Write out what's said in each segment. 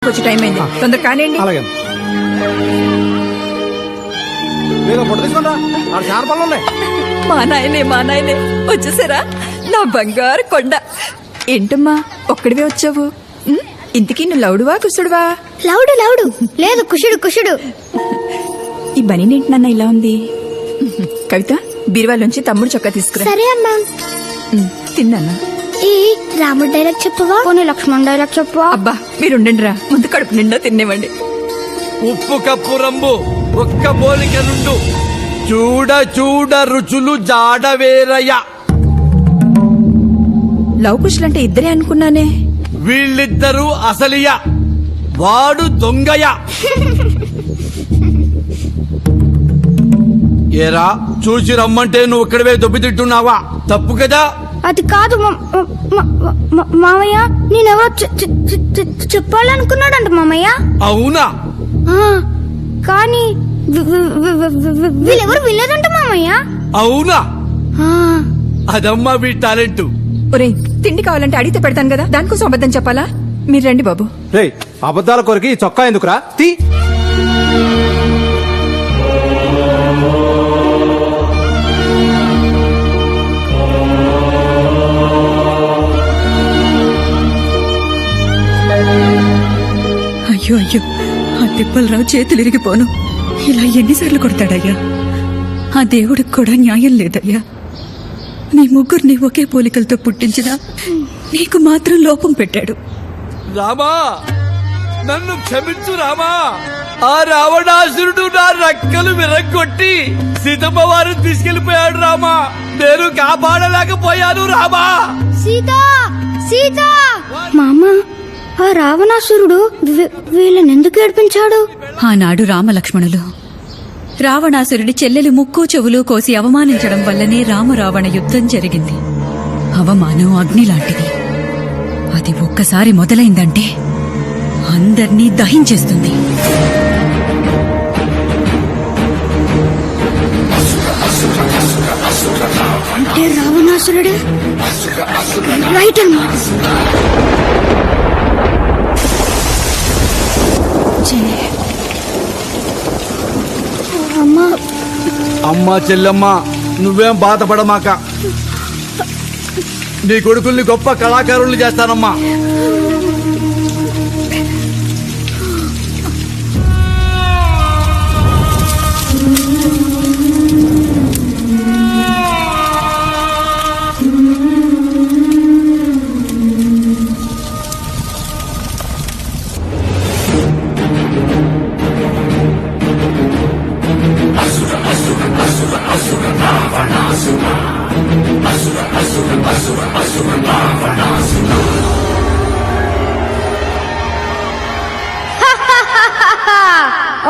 వచ్చి టైం అయింది, తొందర కానివ్వండి. అలాగే మా నాయనే వచ్చేసారా నా బంగారు కొండ. ఏంటమ్మా ఒక్కడివే వచ్చావు? ఇంతకీ నువ్వు లౌడువా కుసుడువా? లౌడు లౌడు లేదు, కుషుడు కుషుడు. ఈ బనీనేంటి నాన్న ఇలా ఉంది? కవిత బీరువాలోంచి తమ్ముడు చొక్కా తీసుకురా. సరే అమ్మా. తిన్నానా? ఈ రాముడు డైలాగ్ చెప్పవా, పోనీ లక్ష్మణ్ డైలాగ్ చెప్పవా? అబ్బా మీరుండండి రా, ముందు కడుపు నిండా తినేవండి. ఉప్పు కప్పు రంబు ఒక్క పోలిక నుండు, చూడ చూడ రుచులు జాడవేరయ్య. లవ్ కుశలంటే ఇద్దరే అనుకున్నానే. వీళ్ళిద్దరూ అసలియ, వాడు దొంగయ. ఏరా చూసి రమ్మంటే నువ్వు ఇక్కడవే దొబ్బి తింటున్నావా? తప్పు కదా. అది కాదు మామయ్య, నేనెవరో చెప్పాలనుకున్నాడంట మామయ్య. అవునా? కానీ వీళ్ళెవరు వినలేదంట మామయ్య. అవునా? అదమ్మా వీ టాలెంట్. ఒరే తిండి కావాలంటే అడిగితే పెడతాను కదా, దానికోసం అబద్ధం చెప్పాలా? మీరు రండి బాబు. రే అబద్ధాల కొరికి చొక్కా ఎందుకురా? తీ. అయ్యో అయ్యో, ఆ తిప్పలరావు చేతులు ఇరిగిపోను. ఇలా ఎన్నిసార్లు కొడతాడయ్యా? ఆ దేవుడికి కూడా న్యాయం లేదయ్యా. మీ ముగ్గురిని ఒకే పోలికలతో పుట్టించినా నీకు మాత్రం లోపం పెట్టాడు. రామా నన్ను క్షమించు రామా. ఆ రావణాసురుడు నా రెక్కలు విరగ్గొట్టి సీతమ్మ వారు తీసుకెళ్లిపోయాడు రామా. నేను కాపాడలేకపోయాను రామా. సీత సీత. మామ, ఆ రావణాసురుడు వీళ్ళని ఎందుకు ఏడిపించాడు? ఆనాడు రామలక్ష్మణులు రావణాసురుడి చెల్లెలు ముక్కు చెవులు కోసి అవమానించడం వల్లనే రామరావణ యుద్ధం జరిగింది. అవమానం అగ్ని లాంటిది. అది ఒక్కసారి మొదలైందంటే అందర్నీ దహించేస్తుంది. అంటే రావణాసురుడే రైట్ అన్నమాట. అమ్మా చెల్లమ్మ నువ్వేం బాధపడమాక. నీ కొడుకుల్ని గొప్ప కళాకారుల్ని చేస్తానమ్మా.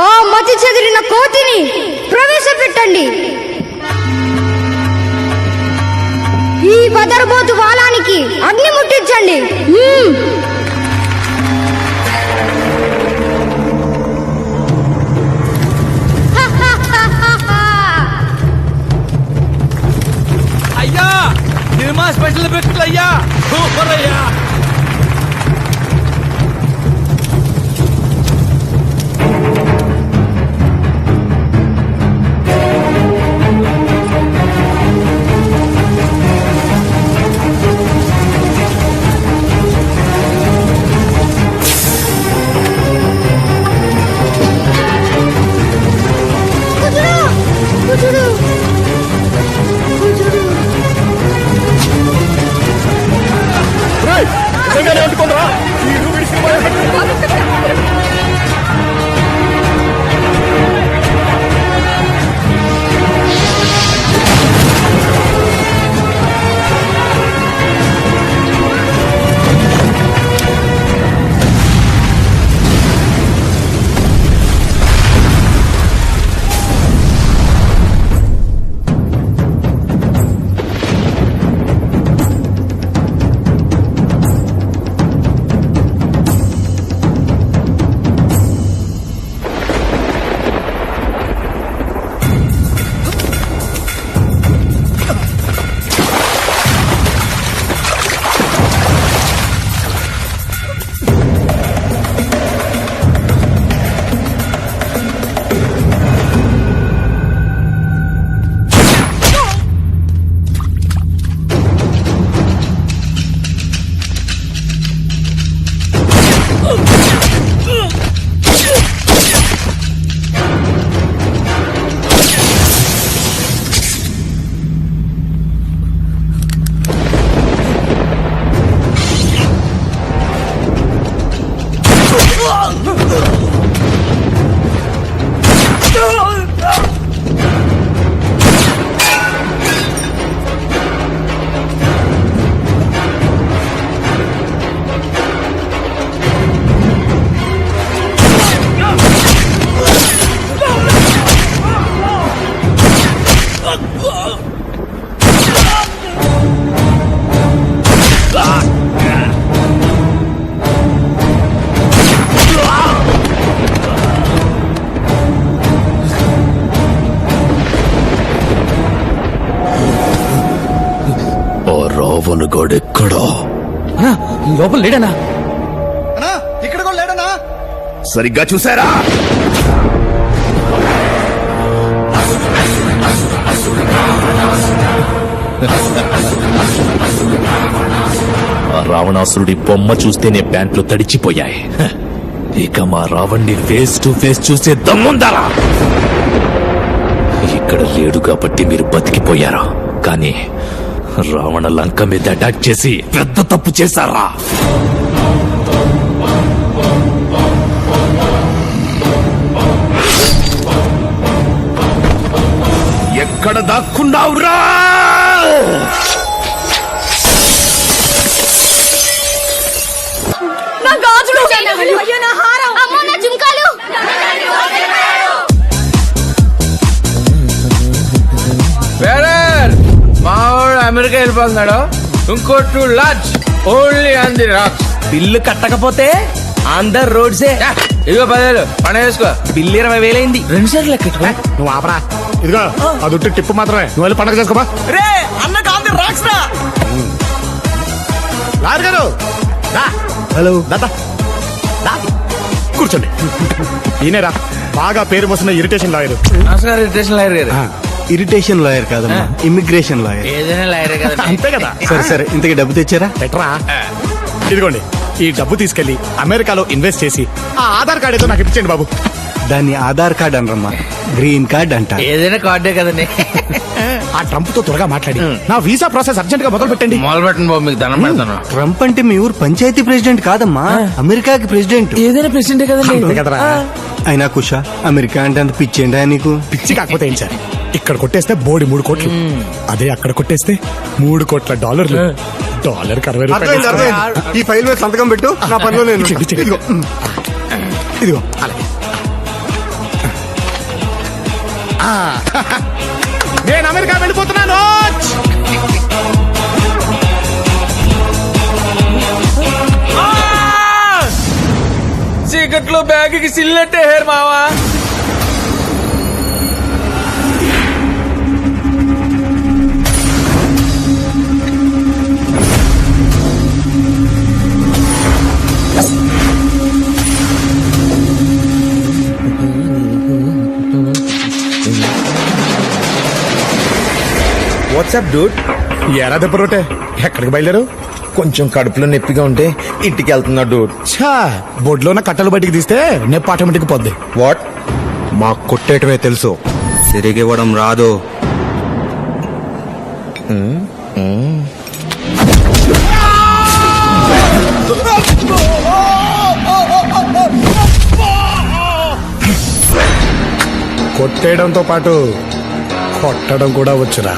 ఓ మతి చెదిరిన కోతిని ప్రవేశపెట్టండి. ఈ బదరబోతు వాలానికి అగ్ని ముట్టించండి. అయ్యా సినిమా స్పెషల్ ఎఫెక్ట్లు అయ్యా, సూపర్ అయ్యా. కుదురు. రావణగాడెక్కడా? లోపల లేడనా? ఇక్కడ కూడా లేడనా? సరిగ్గా చూసారా? ఆ రావణాసురుడి బొమ్మ చూస్తేనే ప్యాంట్లు తడిచిపోయాయి. ఇక మా రావణ్ణి ఫేస్ టు ఫేస్ చూసే దమ్ముందారా? ఇక్కడ లేడు కాబట్టి మీరు బతికిపోయారా, కానీ రావణ లంక మీద అటాక్ చేసి పెద్ద తప్పు చేశారా? ఎక్కడ దాక్కున్నావురా? నా గాజులు అయ్యో నా హారం అమ్మో నా జుంకాలు మావాడు అమెరికా వెళ్ళిపోతున్నాడు. ఇంకో 2 large only on the rocks. Bill కట్టకపోతే అందరు రోడ్సే. ఇదిగో 10,000 పని వేసుకో. బిల్లు 20,000 అయింది. 2 సార్లు లెక్క. నువ్వు ఆపరా. ఇదిగో అది ఉట్టి టిప్పు మాత్రమే. నువ్వు వెళ్ళి పండగ చేసుకోపా. రే అన్నకు ఆంధ్ర రాక్స్ రా. లాయర్ గారు హలో కూర్చోండి. ఈయనరా బాగా పేరు వస్తున్న ఇరిటేషన్ లాయర్. నమస్కారం ఇరిటేషన్ లాయర్ గారు. ఇరిటేషన్ లాయర్ కాదమ్మా, ఇమిగ్రేషన్ లాయర్. ఏదైనా లాయరే కదా. అంతే కదా. సరే సరే, ఇంతకి డబ్బు తెచ్చారా? ఎట్రా ఇదిగోండి, ఈ డబ్బు తీసుకెళ్లి అమెరికాలో ఇన్వెస్ట్ చేసి ఆ ఆధార్ కార్డు ఏదో నాకు ఇప్పించండి బాబు. దాన్ని ఆధార్ కార్డ్ అనరమ్మా, గ్రీన్ కార్డ్ అంటారు. ఏదైనా కార్డే కదండి. ఆ ట్రంప్ తో త్వరగా మాట్లాడి నా వీసా ప్రాసెస్ అర్జెంట్ గా మొదలు పెట్టండి. మొదలు పెట్టండి బాబు, మీకు దండం పెడతాను. ట్రంప్ అంటే మీ ఊరు పంచాయతీ ప్రెసిడెంట్ కాదమ్మా, అమెరికాకి ప్రెసిడెంట్. ఏదైనా ప్రెసిడెంట్ కదండి. అంతే కదరా. అయినా కుషా, అమెరికా అంటే అంత పిచ్చేండా నీకు? పిచ్చి కాకపోతే ఏం సార్, ఇక్కడ కొట్టేస్తే బోడి 3 కోట్లు, అదే అక్కడ కొట్టేస్తే 3 కోట్ల డాలర్లు. డాలర్ 60 రూపాయలు. ఈ ఫైల్ మీద సంతకం పెట్టు, నా పనిలో నేను. ఇదిగో ఇదిగో అలాగే. నేను అమెరికా వెళ్ళిపోతున్నాను. చీకట్లో బ్యాగ్కి సిల్లెట్టే హేర్ మావా. WhatsApp Dude? ఎరా దెబ్బ రోటే, ఎక్కడికి బయలుదేరు? కొంచెం కడుపులో నొప్పిగా ఉంటే ఇంటికి వెళ్తున్నా డూడ్. ఛా, బొడ్లో ఉన్న కట్టలు బయటికి తీస్తే నొప్పి ఆటోమేటిక్ పోద్ది. వాట్? మాకు కొట్టేయటమే తెలుసు, తిరిగి ఇవ్వడం రాదు. కొట్టేయడంతో పాటు కొట్టడం కూడా వచ్చురా.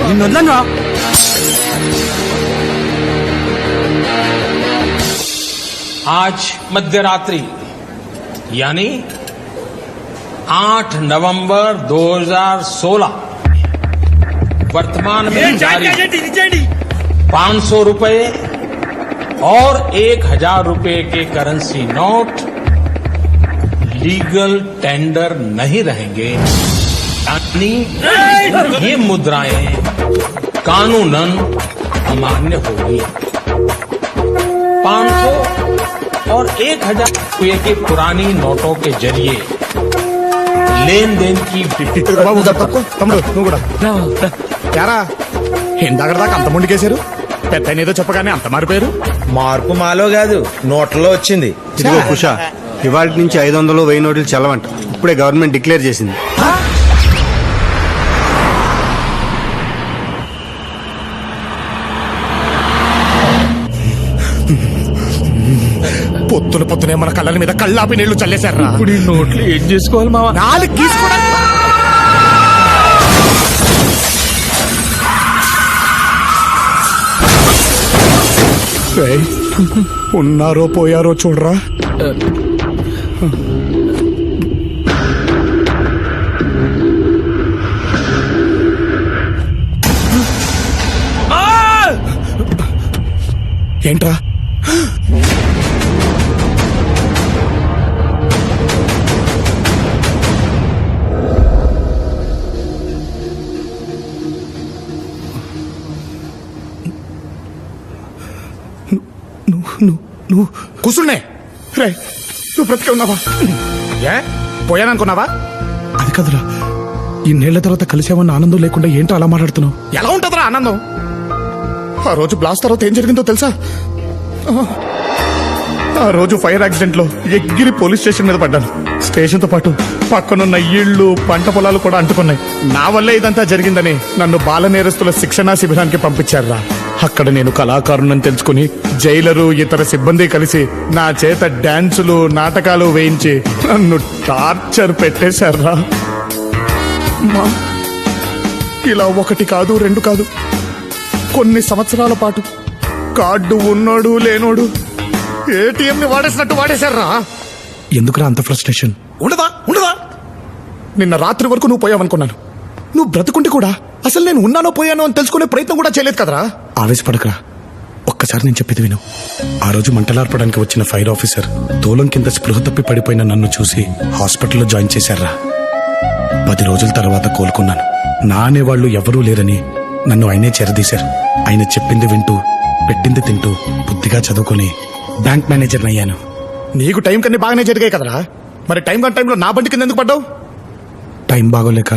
నిన్నొద్దన్నా. आज मध्य रात्रि यानी 8 नवंबर 2016 वर्तमान में जारी 500 रुपए और 1000 रुपए के करेंसी नोट लीगल टेंडर नहीं रहेंगे, यानी ये मुद्राएं कानूनन अमान्य होगी। 500 और 1000 रुपए के पुरानी नोटों के जरिए लेन देन की తమ్ముడు నువ్వు కూడా యారా ఇందాక దాకా అంత ముందుకేశారు పెద్ద ఏదో చెప్పగానే అంత మారిపోయారు. మార్పు మాలో కాదు నోట్లలో వచ్చింది. ఇదిగో కుషా, ఇవాళ నుంచి 500 1000 నోట్లు చల్లవంట. ఇప్పుడే గవర్నమెంట్ డిక్లేర్ చేసింది. పొద్దునే మన కళ్ళ మీద కళ్ళాపి నీళ్లు చల్లేశారా. ఇప్పుడు ఈ నోట్లు ఏం చేసుకోవాలి మావా? నాలుగు గీసుకోవడానికి ఉన్నారో పోయారో చూడరా. ఏంట్రా నువ్వు కూర్చున్నే రే, నువ్వు బ్రతికే ఉన్నావా? ఏ పోయాననుకున్నావా? అది కదరా, ఇన్నేళ్ల తర్వాత కలిసామన్న ఆనందం లేకుండా ఏంటో అలా మాట్లాడుతున్నావు? ఎలా ఉంటుందిరా ఆనందం? ఆ రోజు బ్లాస్ట్ తర్వాత ఏం జరిగిందో తెలుసా? ఆ రోజు ఫైర్ యాక్సిడెంట్ లో ఎగిరి పోలీస్ స్టేషన్ మీద పడ్డాను. స్టేషన్ తో పాటు పక్కనున్న ఇళ్లు పంట పొలాలు కూడా అంటుకున్నాయి. నా వల్లే ఇదంతా జరిగిందని నన్ను బాల నేరస్తుల శిక్షణా శిబిరానికి పంపించారా. అక్కడ నేను కళాకారుణ్ణని తెలుసుకుని జైలరు ఇతర సిబ్బంది కలిసి నా చేత డాన్సులు నాటకాలు వేయించి నన్ను టార్చర్ పెట్టేశారా. ఇలా ఒకటి కాదు రెండు కాదు, కొన్ని సంవత్సరాల పాటు కార్డు ఉన్నోడు లేనోడు ఏటీఎం ని వాడేసినట్టు వాడేశారా. ఎందుకురా అంత ఫ్రస్ట్రేషన్? ఉండదా ఉండదా? నిన్న రాత్రి వరకు నువ్వు పోయావనుకున్నాను. నువ్వు బ్రతుకుంటే కూడా అసలు నేను ఉన్నానో పోయానో అని తెలుసుకునే ప్రయత్నం కూడా చేయలేదు కదరా. ఆవేశపడకరా, ఒక్కసారి నేను చెప్పేది విను. ఆ రోజు మంటలార్పడానికి వచ్చిన ఫైర్ ఆఫీసర్ తోలం కింద స్పృహ తప్పి పడిపోయిన నన్ను చూసి హాస్పిటల్లో జాయిన్ చేశారా. 10 రోజుల తర్వాత కోలుకున్నాను. నా అనేవాళ్లు ఎవరూ లేరని నన్ను ఆయనే చేరదీశారు. ఆయన చెప్పింది వింటూ పెట్టింది తింటూ బుద్ధిగా చదువుకుని బ్యాంక్ మేనేజర్ అయ్యాను. నీకు టైం కన్నా బాగానే జరిగాయి కదరా. మరి టైం కన్నా టైంలో నా బండి కింద ఎందుకు పడ్డావు? టైం బాగోలేక.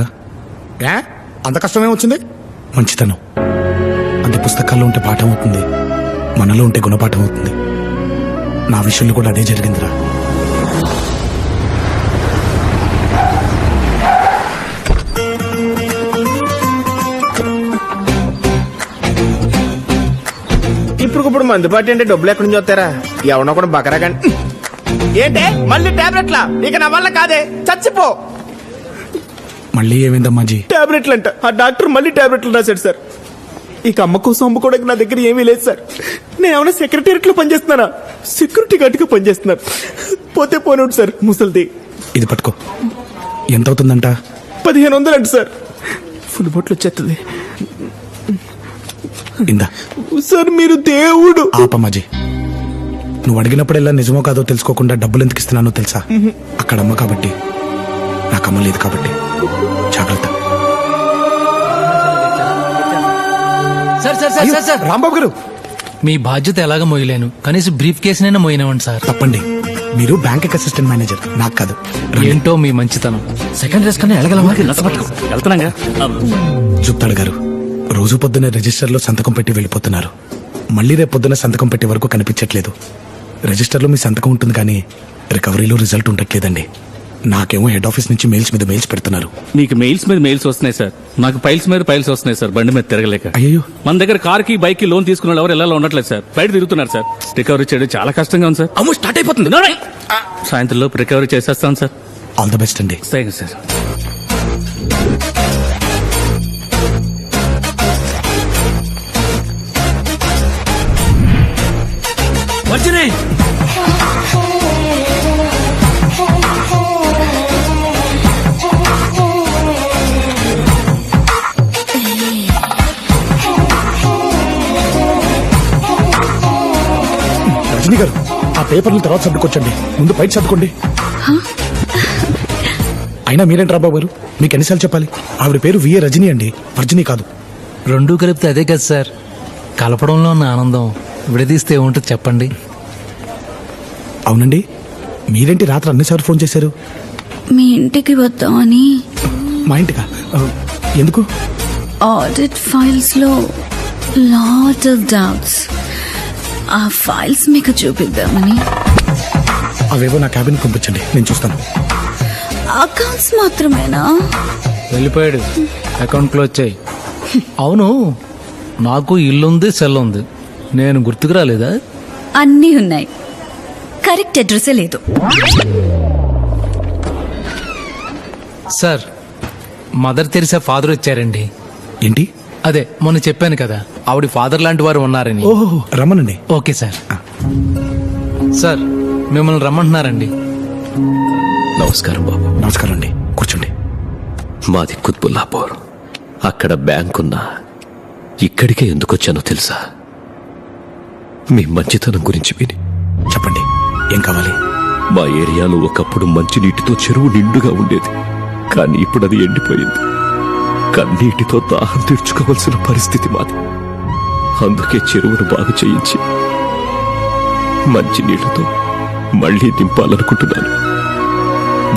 అంత కష్టమే వచ్చింది? మంచితనం అది పుస్తకాల్లో ఉంటే పాఠం అవుతుంది, మనలో ఉంటే గుణపాఠం అవుతుంది. నా విషయంలో కూడా అదే జరిగిందిరా. ఇప్పుడు మందుబాటి అంటే డబ్బులు ఎక్కడి నుంచి వస్తారా? ఎవడో కూడా బకరా కానీ ఏంటే మళ్ళీ టాబ్లెట్లా? ఇక నా వల్ల కాదే, చచ్చిపో. మళ్ళీ ఏమైందమ్మా జీ? టాబ్లెట్లు అంట. ఆ డాక్టర్ మళ్ళీ టాబ్లెట్లు రాశాడు సార్. ఇక అమ్మ కోసం అమ్ముకోవడానికి నా దగ్గర ఏమీ లేదు సార్. నేను ఏమైనా సెక్రటేరియట్ లో పనిచేస్తున్నానా? సెక్యూరిటీ గార్డ్ గా పనిచేస్తున్నాను. పోతే పోనివ్వండి సార్, ముసలిది. ఇది పట్టుకో. ఎంత అవుతుందంట? 1500 అంట సార్. ఫుల్ బొట్లు వచ్చేస్తుంది. ఇందా సార్, మీరు దేవుడు. ఆపమాజీ, నువ్వు అడిగినప్పుడెల్లా నిజమో కాదో తెలుసుకోకుండా డబ్బులు ఎందుకు ఇస్తున్నానో తెలుసా? అక్కడ అమ్మ కాబట్టి, నాకు అమ్మ లేదు కాబట్టి. జాగ్రత్త. రాంబాబు గారు, మీ బాధ్యత ఎలాగ మోయలేను, కనీసం బ్రీఫ్ కేసునైనా మోయినవండి సార్. తప్పండి, మీరు బ్యాంక్ అసిస్టెంట్ మేనేజర్, నాకు కాదు. ఏంటో మీ మంచితనం. సెకండ్ రేస్ కన్నా ఎలగలమా? వెళ్తున్నాగా. జుప్తాడు గారు, రోజు పొద్దున్న రిజిస్టర్లో సంతకం పెట్టి వెళ్ళిపోతున్నారు. మళ్ళీ రేపు పొద్దున్న సంతకం పెట్టే వరకు కనిపించట్లేదు. రిజిస్టర్లో మీ సంతకం ఉంటుంది కానీ రికవరీలో రిజల్ట్ ఉండట్లేదండి. నాకేమో హెడ్ ఆఫీస్ నుంచి మెయిల్స్ మీద మెయిల్స్ పెడుతున్నారు. మీకు మెయిల్స్ మీద మెయిల్స్ వస్తున్నాయి సార్, నాకు ఫైల్స్ మీద ఫైల్స్ వస్తున్నాయి సార్. బండి మీద తిరగలేక. అయ్యో, మన దగ్గర కార్ కి బైక్ కి లోన్ తీసుకున్న ఎవరు ఎలా ఉండట్లేదు సార్, బయట తిరుగుతున్నారు సార్. రికవరీ చేయడం చాలా కష్టంగా ఉంది సార్. అమ్మో, స్టార్ట్ అయిపోతుంది. సాయంత్రం లోపు రికవరీ చేసేస్తాను సార్. ఆల్ ద బెస్ట్ అండి. Thank you sir. వచ్చినాయి. పేపర్లు తర్వాత సర్దుకొచ్చండి, ముందు బయట సర్దుకోండి. అయినా మీరేంటి రాబాబు గారు, మీకు ఎన్నిసార్లు చెప్పాలి? ఆవిడ పేరు విఏ రజనీ అండి, వర్జనీ కాదు. రెండు కలిపితే అదే కదా సార్. కలపడంలో ఉన్న ఆనందం విడదీస్తే ఏముంటుంది చెప్పండి. అవునండి, మీరేంటి రాత్రి అన్నిసార్లు ఫోన్ చేశారు? మీ ఇంటికి వద్దామని. మా ఇంటికా? ఎందుకు? ఆడిట్ ఫైల్స్ లో లాట్ ఆఫ్ డౌట్స్. ఆ ఫైల్స్ మీకు చూపిద్దామని. అవేవో నా క్యాబిన్ పంపించండి, నేను చూస్తాను. అకౌంట్స్ మాత్రమేనా? వెళ్ళిపోయాడు, అకౌంట్ క్లోజ్ చేయి. అవును, నాకు ఇల్లుంది, సెల్ ఉంది, నేను గుర్తుకు రాలేదా? అన్నీ ఉన్నాయి, కరెక్ట్ అడ్రస్సే లేదు. సార్, మదర్ తెరిసా ఫాదర్ వచ్చారండి. ఏంటి? అదే మొన్న చెప్పాను కదా, ఆవిడ ఫాదర్ లాంటి వారు ఉన్నారని. ఓహో, రమ్మనండి. Okay sir. సార్, మిమ్మల్ని రమ్మంటున్నారండి. నమస్కారం బాబు. నమస్కారం అండి, కూర్చోండి. మాది కుత్బుల్లాపూర్. అక్కడ బ్యాంకున్నా ఇక్కడికే ఎందుకు వచ్చానో తెలుసా? మీ మంచితనం గురించి విని. చెప్పండి, ఏం కావాలి? మా ఏరియాలో ఒకప్పుడు మంచినీటితో చెరువు నిండుగా ఉండేది, కానీ ఇప్పుడు అది ఎండిపోయింది. కన్నీటితో దాహం తీర్చుకోవాల్సిన పరిస్థితి మాది. అందుకే చెరువును బాగు చేయించి మంచినీళ్లతో మళ్లీ నింపాలనుకుంటున్నాను.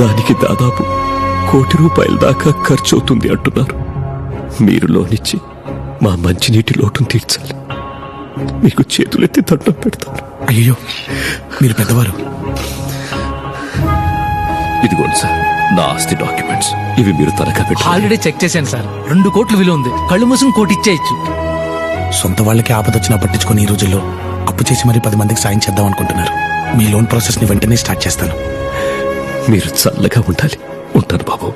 దానికి దాదాపు ₹1,00,00,000 దాకా ఖర్చు అవుతుంది అంటున్నారు. మీరు లోనిచ్చి మా మంచినీటి లోటును తీర్చాలి. మీకు చేతులెత్తి దండం పెడతాను. అయ్యో, మీరు పెద్దవారు. ఇదిగోండి సార్, నా ఆస్తి డాక్యుమెంట్స్. ఇవి మీరు తనఖా పెట్టి. ఆల్రెడీ చెక్ చేశాను సార్, 2 కోట్లు విలువ ఉంది. కళ్ళు మూసుకుని కోటి ఇచ్చేయచ్చు. సొంత వాళ్ళకి ఆపదొచ్చినా పట్టించుకొని ఈ రోజుల్లో అప్పు చేసి మరీ 10 మందికి సాయం చేద్దాం అనుకుంటున్నారు. మీ లోన్ ప్రాసెస్ ని వెంటనే స్టార్ట్ చేస్తాను. మీరు చల్లగా ఉండాలి. ఉంటాను బాబు.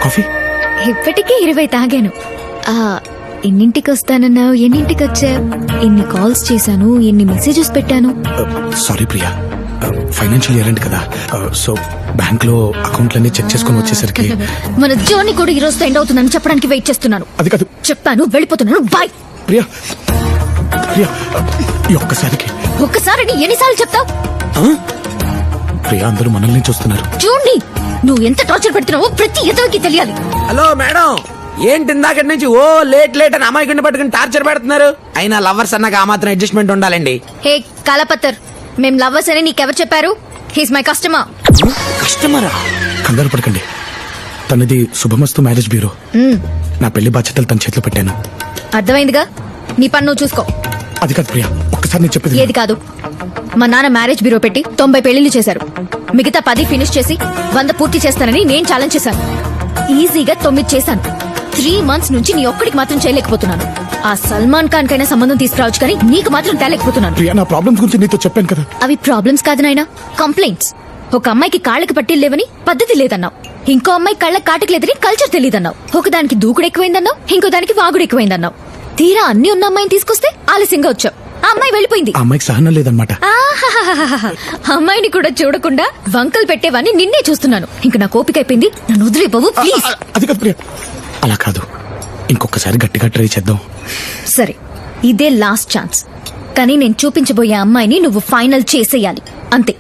కాఫీ? ఇప్పటికే 20 తాగాను. ఎన్నింటికి వస్తానన్నావు, ఎన్నింటికి వచ్చావు? ఎన్ని కాల్స్ చేశాను, ఎన్ని మెసేజెస్ పెట్టాను. సారీ ప్రియా, ఫైనాన్షియల్ ఇయర్ కదా, సో బ్యాంక్ లో అకౌంట్లన్నీ చెక్ చేసుకుని వచ్చేసరికి మన జర్నీ కూడా ఈ రోజు ఎండ్ అవుతుందని చెప్పడానికి వెయిట్ చేస్తున్నాను. అది కాదు. చెప్పాను, వెళ్ళిపోతున్నాను. బాయ్. ప్రియా, ప్రియా, ఈ ఒక్కసారి ఎన్నిసార్లు చెప్తావు? ప్రియా, అందరూ మనల్ని చూస్తున్నారు. చూడండి, నువ్వు ఎంత టార్చర్ పెడుతున్నావో ప్రతి ఎదవకి తెలియాలి. హలో మేడం, ఏంటి ఇందాకటి నుంచి ఓ లేట్ అని అమాయకుడిని పట్టుకుని టార్చర్ పెడుతున్నారు? అయినా లవర్స్ అన్నాక ఆ మాత్రం అడ్జస్ట్మెంట్ ఉండాలండి. హే కలపత్తర్, మేం లవర్స్ అని నీకెవరు చెప్పారు? He's my customer. కస్టమరా? కంగారు పడకండి, తనది శుభమస్తు మ్యారేజ్ బ్యూరో. నా పెళ్లి బాధ్యతలు తన చేతిలో పెట్టాను. అర్థమైందిగా, నీ పని నువ్వు చూసుకో. అది కాదు ప్రియా, ఒక్కసారి నేను చెప్పేది. ఏది కాదు? మా నాన్న మ్యారేజ్ బ్యూరో పెట్టి 90 పెళ్లిళ్ళు చేశారు. మిగతా 10 ఫినిష్ చేసి 100 పూర్తి చేస్తానని నేను ఛాలెంజ్ చేశాను. ఈజీగా 9 చేశాను. 3 months నుంచి నీ ఒక్కడికి మాత్రం చేయలేకపోతున్నాను. ఆ సల్మాన్ ఖాన్ కైనా సంబంధం తీసుకురావచ్చు, కానీ నీకు మాత్రం తేలేకపోతున్నాను. ప్రియా, నా ప్రాబ్లమ్స్ గురించి నీతో చెప్పాను కదా. అవి ప్రాబ్లమ్స్ కాదు నాయనా, కంప్లైంట్స్. ఒక అమ్మాయికి కాళ్ళకి పట్టీలు లేవని పద్ధతి లేదన్నావు. ఇంకో అమ్మాయి కళ్ళకి కాటికి లేదని కల్చర్ తెలియదన్నావు. ఒకదానికి దూకుడు ఎక్కువైందన్నావు, ఇంకో దానికి వాగుడు ఎక్కువైందన్నావు. తీరా అన్ని ఉన్న అమ్మాయిని తీసుకొస్తే ఆలస్యంగా వచ్చావు. ఆ అమ్మాయి వెళ్ళిపోయింది. ఆ అమ్మాయికి సహనం లేదన్నమాట. ఆహాహాహాహా. అమ్మాయిని కూడా చూడకుండా వంకలు పెట్టేవాన్ని నిన్నే చూస్తున్నాను. ఇంక నా కోపిక అయిపోయింది, నన్ను వదిలేపోవు ప్లీజ్. అది కాదు ప్రియా, అలా కాదు, ఇంకొకసారి గట్టిగా ట్రై చేద్దాం. సరే, ఇదే లాస్ట్ ఛాన్స్. కానీ నేను చూపించబోయే అమ్మాయిని నువ్వు ఫైనల్ చేసేయాలి, అంతే.